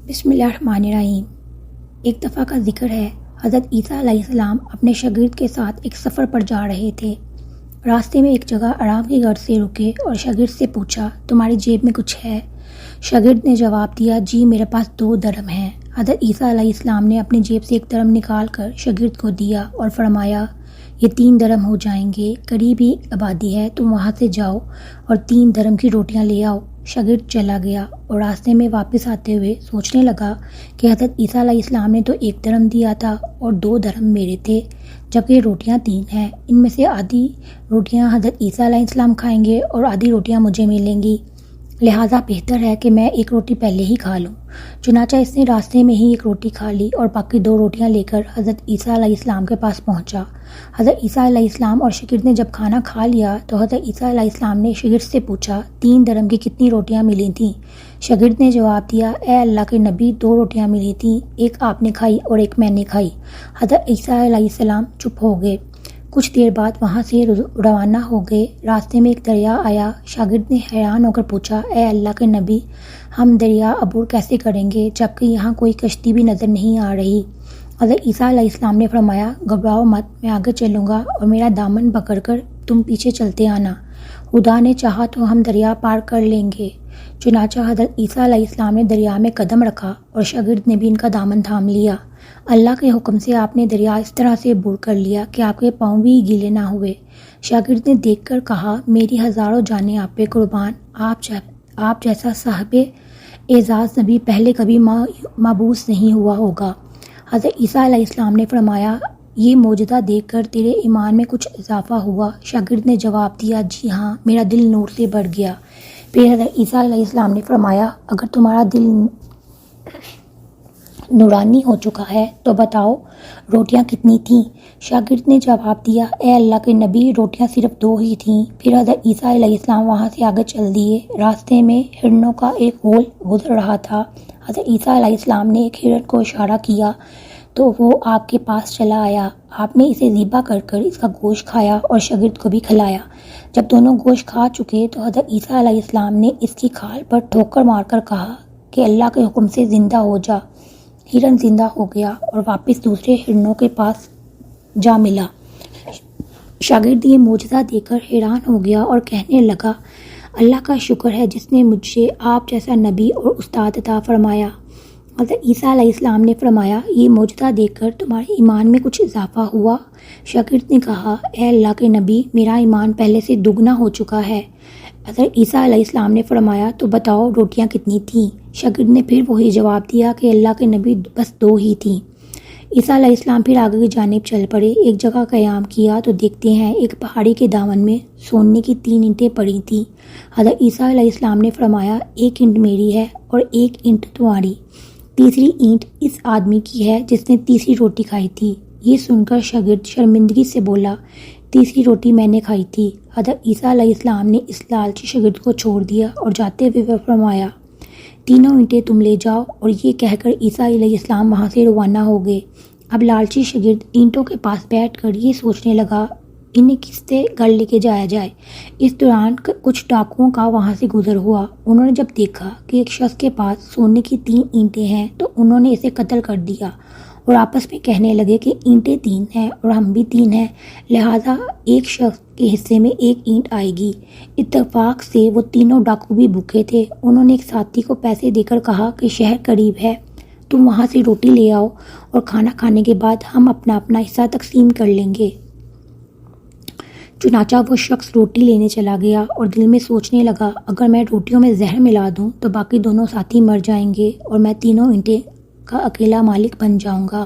بسم اللہ الرحمن الرحیم۔ ایک دفعہ کا ذکر ہے، حضرت عیسیٰ علیہ السلام اپنے شاگرد کے ساتھ ایک سفر پر جا رہے تھے۔ راستے میں ایک جگہ آرام کی غرض سے رکے اور شاگرد سے پوچھا، تمہاری جیب میں کچھ ہے؟ شاگرد نے جواب دیا، جی میرے پاس 2 درہم ہیں۔ حضرت عیسیٰ علیہ السلام نے اپنی جیب سے 1 درہم نکال کر شاگرد کو دیا اور فرمایا، یہ 3 درہم ہو جائیں گے، قریب ہی آبادی ہے، تم وہاں سے جاؤ اور 3 درہم کی روٹیاں لے آؤ۔ شاگرد چلا گیا اور راستے میں واپس آتے ہوئے سوچنے لگا کہ حضرت عیسیٰ علیہ السلام نے تو 1 درہم دیا تھا اور 2 درہم میرے تھے، جبکہ روٹیاں 3 ہیں۔ ان میں سے آدھی روٹیاں حضرت عیسیٰ علیہ السلام کھائیں گے اور آدھی روٹیاں مجھے ملیں گی، لہٰذا بہتر ہے کہ میں 1 روٹی پہلے ہی کھا لوں۔ چنانچہ اس نے راستے میں ہی 1 روٹی کھا لی اور باقی 2 روٹیاں لے کر حضرت عیسیٰ علیہ السلام کے پاس پہنچا۔ حضرت عیسیٰ علیہ السلام اور شاگرد نے جب کھانا کھا لیا تو حضرت عیسیٰ علیہ السلام نے شاگرد سے پوچھا، 3 درہم کی کتنی روٹیاں ملی تھیں؟ شاگرد نے جواب دیا، اے اللہ کے نبی، 2 روٹیاں ملی تھیں، 1 آپ نے کھائی اور 1 میں نے کھائی۔ حضرت عیسیٰ علیہ السلام چپ ہو گئے۔ کچھ دیر بعد وہاں سے روانہ ہو گئے۔ راستے میں ایک دریا آیا۔ شاگرد نے حیران ہو کر پوچھا، اے اللہ کے نبی، ہم دریا عبور کیسے کریں گے جبکہ یہاں کوئی کشتی بھی نظر نہیں آ رہی؟ حضرت عیسیٰ علیہ السلام نے فرمایا، گھبراؤ مت، میں آگے چلوں گا اور میرا دامن پکڑ کر تم پیچھے چلتے آنا، خدا نے چاہا تو ہم دریا پار کر لیں گے۔ چنانچہ حضرت عیسیٰ علیہ السلام نے دریا میں قدم رکھا اور شاگرد نے بھی ان کا دامن تھام لیا۔ اللہ کے حکم سے آپ نے دریا اس طرح سے عبور کر لیا کہ آپ کے پاؤں بھی گیلے نہ ہوئے۔ شاگرد نے دیکھ کر کہا، میری ہزاروں جانیں آپ پہ قربان، آپ جیسا صاحب اعزاز نبی پہلے کبھی مبعوث نہیں ہوا ہوگا۔ حضرت عیسیٰ علیہ السلام نے فرمایا، یہ معجزہ دیکھ کر تیرے ایمان میں کچھ اضافہ ہوا؟ شاگرد نے جواب دیا، جی ہاں، میرا دل نور سے بھر گیا۔ پھر حضرت عیسیٰ علیہ السلام نے فرمایا، اگر تمہارا دل نورانی ہو چکا ہے تو بتاؤ روٹیاں کتنی تھیں؟ شاگرد نے جواب دیا، اے اللہ کے نبی، روٹیاں صرف 2 ہی تھیں۔ پھر حضرت عیسیٰ علیہ السلام وہاں سے آگے چل دیے۔ راستے میں ہرنوں کا ایک غول گزر رہا تھا۔ حضرت عیسیٰ علیہ السلام نے ایک ہرن کو اشارہ کیا تو وہ آپ کے پاس چلا آیا۔ آپ نے اسے ذبح کر کر اس کا گوشت کھایا اور شاگرد کو بھی کھلایا۔ جب دونوں گوشت کھا چکے تو حضرت عیسیٰ علیہ السلام نے اس کی کھال پر ٹھوکر مار کر کہا کہ اللہ کے حکم سے زندہ ہو جا۔ ہرن زندہ ہو گیا اور واپس دوسرے ہرنوں کے پاس جا ملا۔ شاگرد یہ معجزہ دیکھ کر حیران ہو گیا اور کہنے لگا، اللہ کا شکر ہے جس نے مجھے آپ جیسا نبی اور استاد عطا فرمایا۔ حضرت عیسیٰ علیہ السلام نے فرمایا، یہ معجزہ دیکھ کر تمہارے ایمان میں کچھ اضافہ ہوا؟ شاگرد نے کہا، اے اللہ کے نبی، میرا ایمان پہلے سے دگنا ہو چکا ہے۔ حضرت عیسیٰ علیہ السلام نے فرمایا، تو بتاؤ روٹیاں کتنی تھیں؟ شاگرد نے پھر وہی جواب دیا کہ اللہ کے نبی، بس 2 ہی تھیں۔ عیسیٰ علیہ السلام پھر آگے کی جانب چل پڑے۔ ایک جگہ قیام کیا تو دیکھتے ہیں ایک پہاڑی کے دامن میں سونے کی 3 اینٹیں پڑی تھیں۔ حضرت عیسیٰ علیہ السلام نے فرمایا، 1 اینٹ میری ہے اور 1 اینٹ تمہاری، تیسری اینٹ اس آدمی کی ہے جس نے تیسری روٹی کھائی تھی۔ یہ سن کر شاگرد شرمندگی سے بولا، تیسری روٹی میں نے کھائی تھی۔ حضرت عیسیٰ علیہ السلام نے اس لالچی شاگرد کو چھوڑ دیا اور جاتے ہوئے فرمایا، 3 اینٹیں تم لے جاؤ، اور یہ کہہ کر عیسیٰ علیہ السلام وہاں سے روانہ ہو گئے۔ اب لالچی شاگرد اینٹوں کے پاس بیٹھ کر یہ سوچنے لگا، انہیں کس سے گھر لے کے جایا جائے۔ اس دوران کچھ ڈاکوؤں کا وہاں سے گزر ہوا۔ انہوں نے جب دیکھا کہ ایک شخص کے پاس سونے کی 3 اینٹیں ہیں تو انہوں نے اسے قتل کر دیا اور آپس میں کہنے لگے کہ اینٹیں 3 ہیں اور ہم بھی 3 ہیں، لہٰذا ایک شخص کے حصے میں 1 اینٹ آئے گی۔ اتفاق سے وہ تینوں ڈاکو بھی بھوکے تھے۔ انہوں نے ایک ساتھی کو پیسے دے کر کہا کہ شہر قریب ہے، تم وہاں سے روٹی لے آؤ اور کھانا کھانے کے بعد ہم اپنا اپنا حصہ تقسیم کر لیں گے۔ چنانچہ وہ شخص روٹی لینے چلا گیا اور دل میں سوچنے لگا، اگر میں روٹیوں میں زہر ملا دوں تو باقی دونوں ساتھی مر جائیں گے اور میں 3 اینٹیں کا اکیلا مالک بن جاؤں گا۔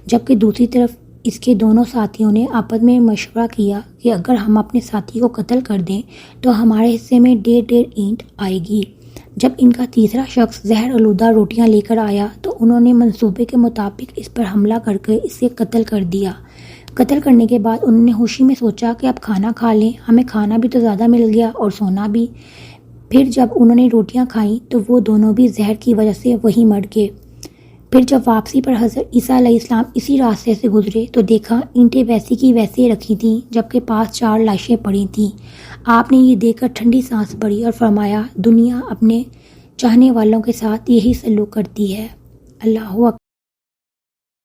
جبکہ دوسری طرف اس کے دونوں ساتھیوں نے آپس میں مشورہ کیا کہ اگر ہم اپنے ساتھی کو قتل کر دیں تو ہمارے حصے میں 1.5 اینٹ آئے گی۔ جب ان کا تیسرا شخص زہر آلودہ روٹیاں لے کر آیا تو انہوں نے منصوبے کے مطابق اس پر حملہ کر کے اسے قتل کر دیا۔ قتل کرنے کے بعد انہوں نے خوشی میں سوچا کہ اب کھانا کھا لیں، ہمیں کھانا بھی تو زیادہ مل گیا اور سونا بھی۔ پھر جب انہوں نے روٹیاں کھائیں تو وہ دونوں بھی زہر کی وجہ سے وہیں مر گئے۔ پھر جب واپسی پر حضرت عیسیٰ علیہ السلام اسی راستے سے گزرے تو دیکھا اینٹیں ویسی کی ویسے رکھی تھیں جبکہ پاس 4 لاشیں پڑی تھیں۔ آپ نے یہ دیکھ کر ٹھنڈی سانس بھری اور فرمایا، دنیا اپنے چاہنے والوں کے ساتھ یہی سلوک کرتی ہے۔ اللہ